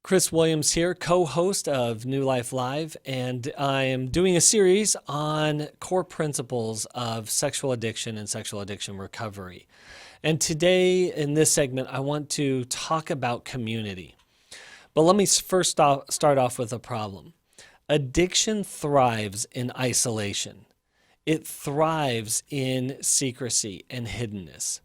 Chris Williams here, co-host of New Life Live, and I am doing a series on core principles of sexual addiction and sexual addiction recovery. And today in this segment, I want to talk about community. But let me first start off with a problem. Addiction thrives in isolation. It thrives in secrecy and hiddenness.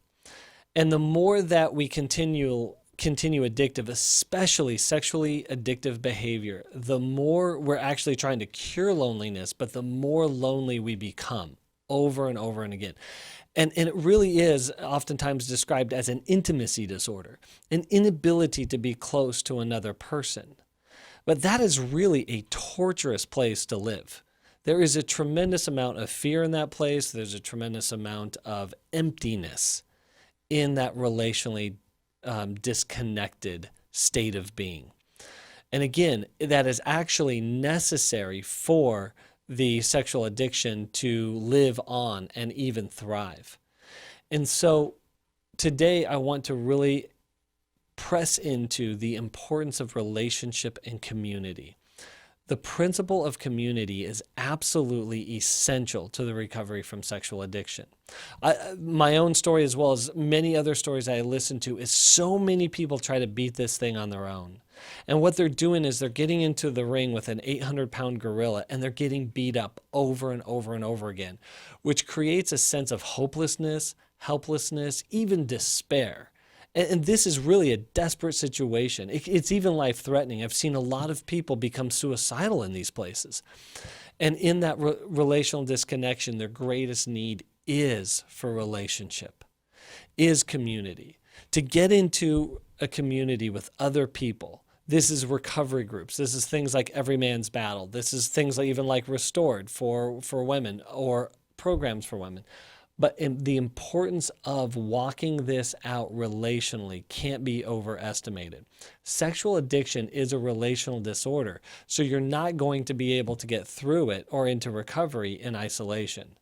And the more that we continue addictive, especially sexually addictive behavior, the more we're actually trying to cure loneliness, but the more lonely we become over and over and again. And it really is oftentimes described as an intimacy disorder, an inability to be close to another person. But that is really a torturous place to live. There is a tremendous amount of fear in that place. There's a tremendous amount of emptiness in that relationally disconnected state of being. And again, that is actually necessary for the sexual addiction to live on and even thrive. And so today I want to really press into the importance of relationship and community. The principle of community is absolutely essential to the recovery from sexual addiction. My own story, as well as many other stories I listen to, is so many people try to beat this thing on their own. And what they're doing is they're getting into the ring with an 800-pound gorilla and they're getting beat up over and over and over again, which creates a sense of hopelessness, helplessness, even despair. And this is really a desperate situation. It's even life-threatening. I've seen a lot of people become suicidal in these places. And in that relational disconnection, their greatest need is for relationship, is community. To get into a community with other people. This is recovery groups. This is things like Every Man's Battle. This is things like even like Restored for women or programs for women. But the importance of walking this out relationally can't be overestimated. Sexual addiction is a relational disorder, so you're not going to be able to get through it or into recovery in isolation.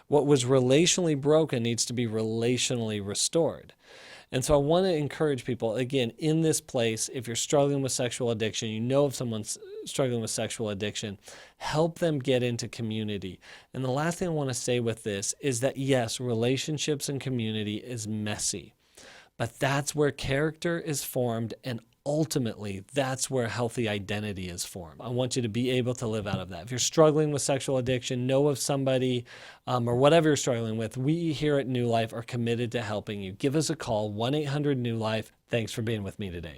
What was relationally broken needs to be relationally restored. And so I want to encourage people, again, in this place, if you're struggling with sexual addiction, you know if someone's struggling with sexual addiction, help them get into community. And the last thing I want to say with this is that, yes, relationships and community is messy, but that's where character is formed, and ultimately, that's where healthy identity is formed. I want you to be able to live out of that. If you're struggling with sexual addiction, know of somebody or whatever you're struggling with, we here at New Life are committed to helping you. Give us a call, 1-800-NEW-LIFE. Thanks for being with me today.